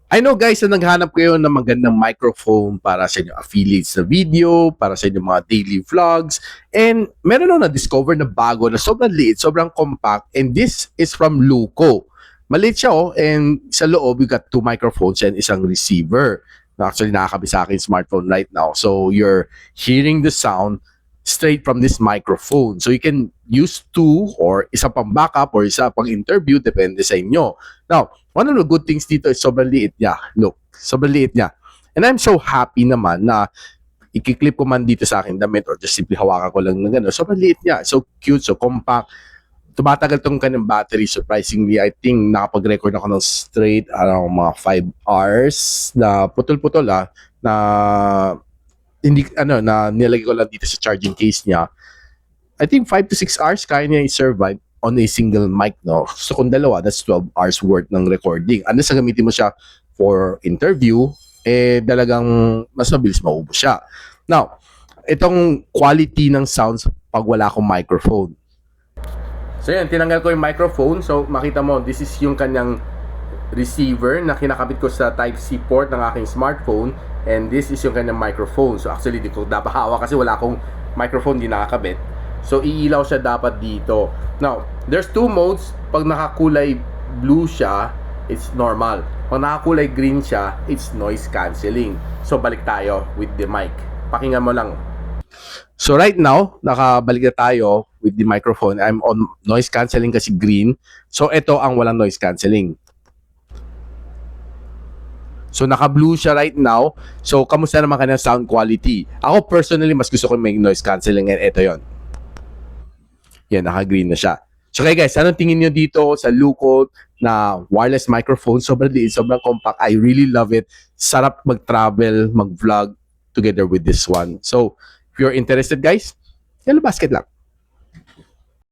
I know guys na naghanap kayo ng magandang microphone para sa inyong affiliates na video, para sa inyong mga daily vlogs, and meron ako na-discover na bago na sobrang liit, sobrang compact, and this is from Luco. Maliit siya and sa loob you got two microphones and isang receiver. Na actually nakakabit sa akin smartphone right now. So you're hearing the sound straight from this microphone. So you can use two or isa pang backup or isa pang interview, depende sa inyo. Now, one of the good things dito is sobrang liit niya. Look, sobrang liit niya. And I'm so happy naman na ikiklip ko man dito sa akin damit or just simply hawakan ko lang ng gano'n. Sobrang liit niya. So cute, so compact. Tumatagal tong kanyang battery, surprisingly. I think nakapag-record ako ng straight around mga 5 hours na putol-putol na hindi na nilagay ko lang dito sa charging case niya. I think 5 to 6 hours kaya niya i-survive on a single mic, no? So kung dalawa, that's 12 hours worth ng recording. Unless na gamitin mo siya for interview, talagang mas mabilis maubos siya. Now, itong quality ng sounds pag wala akong microphone. So yan, tinanggal ko yung microphone. So makita mo, this is yung kanyang receiver na kinakabit ko sa Type-C port ng aking smartphone, and this is yung kanyang microphone. So actually di ko dapat hawak kasi wala akong microphone, di nakakabit. So iilaw siya dapat dito. Now, there's two modes. Pag nakakulay blue siya, it's normal. Pag nakakulay green siya, it's noise cancelling. So balik tayo with the mic. Pakinggan mo lang. So right now, nakabalik na tayo with the microphone. I'm on noise cancelling kasi green. So ito ang walang noise cancelling. So naka-blue siya right now. So kamusta naman kanyang sound quality? Ako personally, mas gusto ko may noise cancelling, and ito yon. Yan, naka-green na siya. So okay guys, anong tingin nyo dito sa Luco na wireless microphone? Sobrang liit, sobrang compact. I really love it. Sarap mag-travel, mag-vlog together with this one. So if you're interested guys, yellow basket lang.